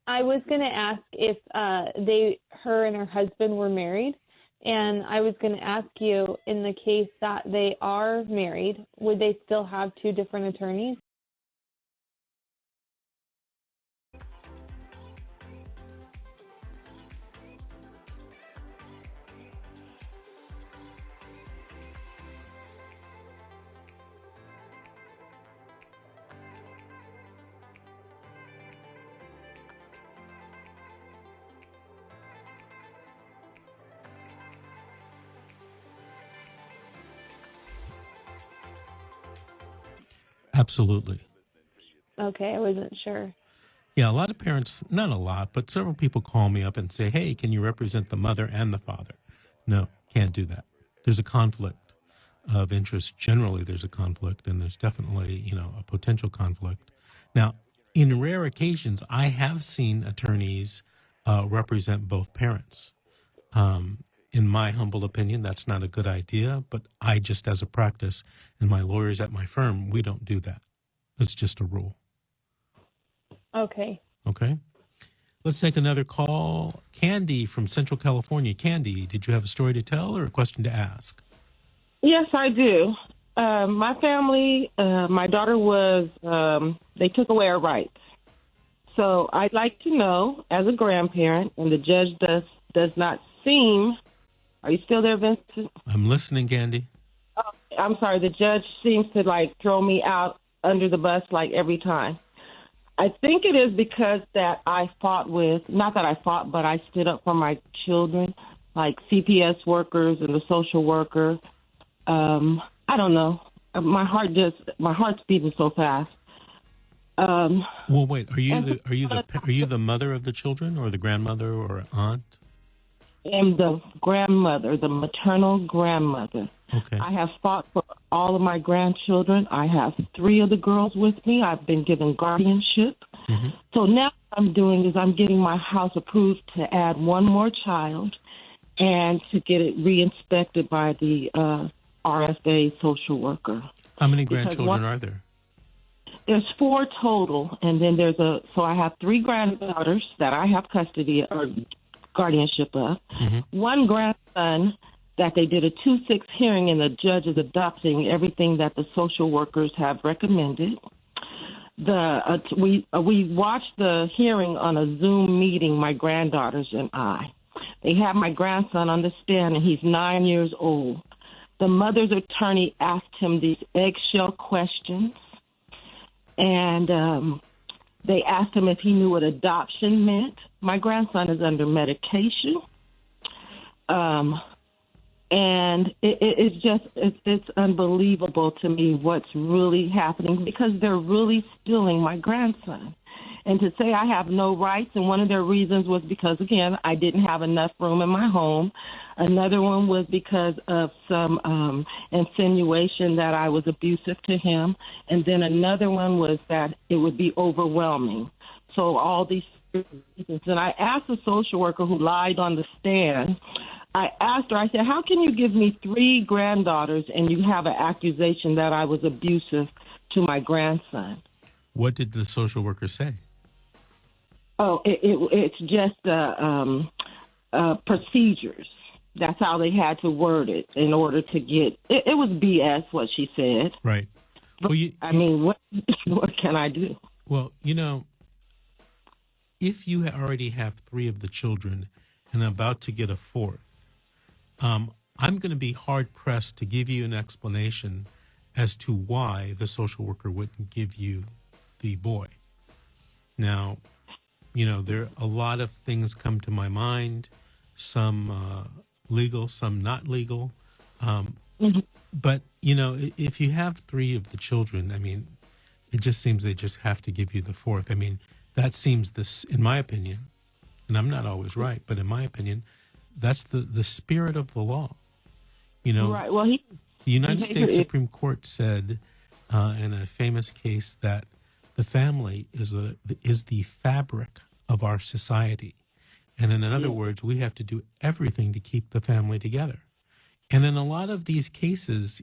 I was going to ask if her and her husband were married, and I was going to ask you, in the case that they are married, would they still have two different attorneys? Absolutely. Okay, I wasn't sure. Yeah, a lot of parents, not a lot, but several people call me up and say, hey, can you represent the mother and the father? No, can't do that. There's a conflict of interest. Generally, there's a conflict, and there's definitely, a potential conflict. Now, in rare occasions, I have seen attorneys represent both parents. In my humble opinion, that's not a good idea, but I just, as a practice, and my lawyers at my firm, we don't do that. It's just a rule. Okay. Okay. Let's take another call. Candy from Central California. Candy, did you have a story to tell or a question to ask? Yes, I do. My family, my daughter they took away her rights. So I'd like to know, as a grandparent, and the judge does not seem, are you still there, Vincent? I'm listening, Candy. Oh, I'm sorry, the judge seems to throw me out under the bus every time. I think it is because that I fought not that I fought, but I stood up for my children, like CPS workers and the social worker. I don't know. My heart's beating so fast. Well, wait. Are you the mother of the children, or the grandmother, or aunt? I'm the grandmother, the maternal grandmother. Okay. I have fought for all of my grandchildren. I have 3 of the girls with me. I've been given guardianship. Mm-hmm. So now what I'm doing is I'm getting my house approved to add one more child and to get it re-inspected by the RFA social worker. How many grandchildren are there? There's 4 total, and then so I have 3 granddaughters that I have custody or guardianship of. Mm-hmm. 1 grandson that they did a 2-6 hearing, and the judge is adopting everything that the social workers have recommended. We watched the hearing on a Zoom meeting, my granddaughters and I. They have my grandson on the stand, and he's 9 years old. The mother's attorney asked him these eggshell questions, and they asked him if he knew what adoption meant. My grandson is under medication. And it's unbelievable to me what's really happening, because they're really stealing my grandson. And to say I have no rights, and one of their reasons was because, again, I didn't have enough room in my home. Another one was because of some insinuation that I was abusive to him. And then another one was that it would be overwhelming. So all these reasons. And I asked the social worker who lied on the stand, I asked her, I said, how can you give me 3 granddaughters and you have an accusation that I was abusive to my grandson? What did the social worker say? Oh, it's just procedures. That's how they had to word it in order to get it. It was BS what she said. Right. But, what can I do? Well, if you already have 3 of the children and about to get a 4th, I'm going to be hard-pressed to give you an explanation as to why the social worker wouldn't give you the boy. Now, there are a lot of things come to my mind, some legal, some not legal. But, if you have 3 of the children, it just seems they just have to give you the 4th. That seems this, in my opinion, and I'm not always right, but in my opinion, that's the spirit of the law. Right. Well, the United States Supreme Court said in a famous case that the family is the fabric of our society. And in other words, we have to do everything to keep the family together. And in a lot of these cases,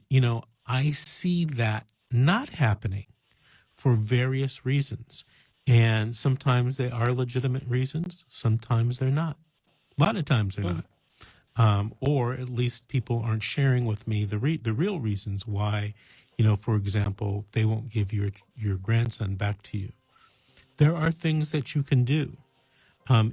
I see that not happening for various reasons. And sometimes they are legitimate reasons. Sometimes they're not. A lot of times they're not. Or at least people aren't sharing with me the real reasons why, for example, they won't give your grandson back to you. There are things that you can do.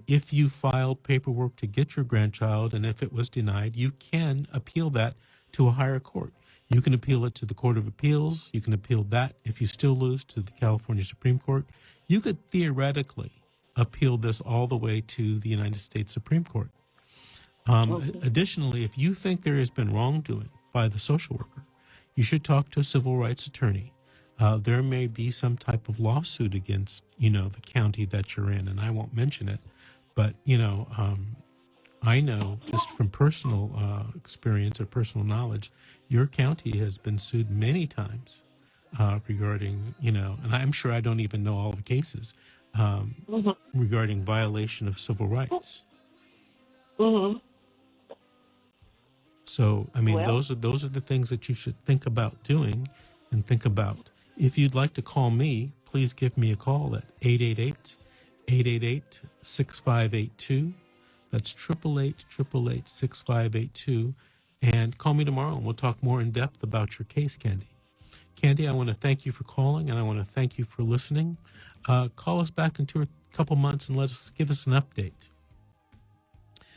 If you filed paperwork to get your grandchild and if it was denied, you can appeal that to a higher court. You can appeal it to the Court of Appeals. You can appeal that, if you still lose, to the California Supreme Court. You could theoretically appeal this all the way to the United States Supreme Court. Additionally, if you think there has been wrongdoing by the social worker, you should talk to a civil rights attorney. There may be some type of lawsuit against, the county that you're in, and I won't mention it. But, I know just from personal experience or personal knowledge, your county has been sued many times regarding, and I'm sure I don't even know all the cases regarding violation of civil rights. Mm-hmm. So, those are the things that you should think about doing and think about. If you'd like to call me, please give me a call at 888-6582. That's 888-888-6582. And call me tomorrow and we'll talk more in depth about your case, Candy. Candy, I want to thank you for calling and I want to thank you for listening. Call us back in a couple months and give us an update.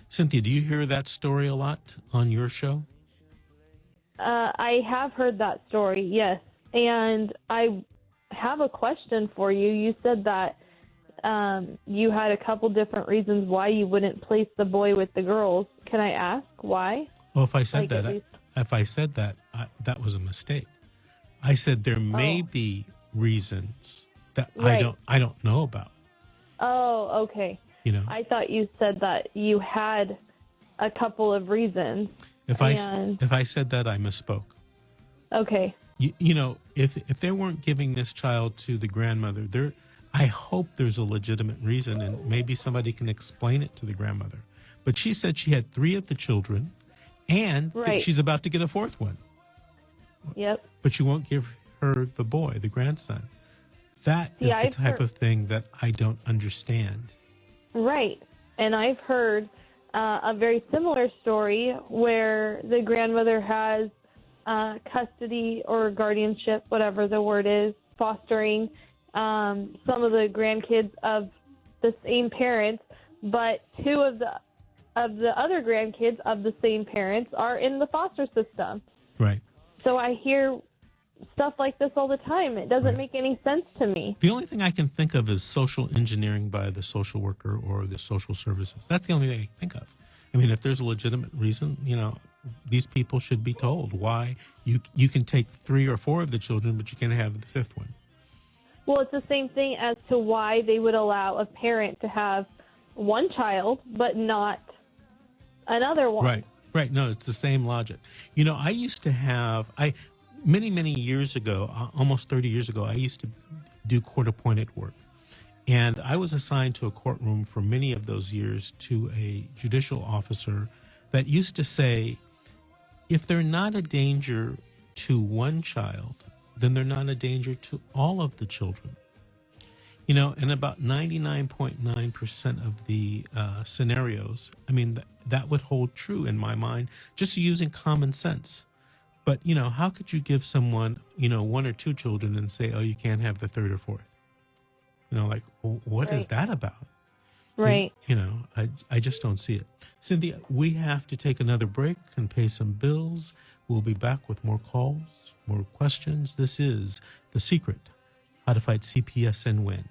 Cynthia, do you hear that story a lot on your show? I have heard that story, yes. And I have a question for you. You said that you had a couple different reasons why you wouldn't place the boy with the girls. Can I ask why? Well, if I said that, that was a mistake. I said there may be reasons that right. I don't know about. Oh, okay. I thought you said that you had a couple of reasons. If I said that, I misspoke. Okay. If they weren't giving this child to the grandmother, I hope there's a legitimate reason, and maybe somebody can explain it to the grandmother. But she said she had 3 of the children, and that she's about to get a 4th one. Yep. But you won't give her the boy, the grandson. That is the type of thing that I don't understand. Right. And I've heard a very similar story where the grandmother has custody or guardianship, whatever the word is, fostering some of the grandkids of the same parents, but 2 of the other grandkids of the same parents are in the foster system. Right. So I hear stuff like this all the time. It doesn't make any sense to me. The only thing I can think of is social engineering by the social worker or the social services. That's the only thing I think of. If there's a legitimate reason, these people should be told why you can take 3 or 4 of the children, but you can't have the 5th one. Well, it's the same thing as to why they would allow a parent to have one child, but not another one. Right. No, it's the same logic. I used to have, many years ago, almost 30 years ago, I used to do court-appointed work. And I was assigned to a courtroom for many of those years to a judicial officer that used to say, if they're not a danger to one child, then they're not a danger to all of the children. In about 99.9% of the scenarios, that would hold true in my mind, just using common sense. But, how could you give someone, 1 or 2 children and say, oh, you can't have the 3rd or 4th? What is that about? Right. I just don't see it. Cynthia, we have to take another break and pay some bills. We'll be back with more calls, more questions. This is The Secret, How to Fight CPS and Win.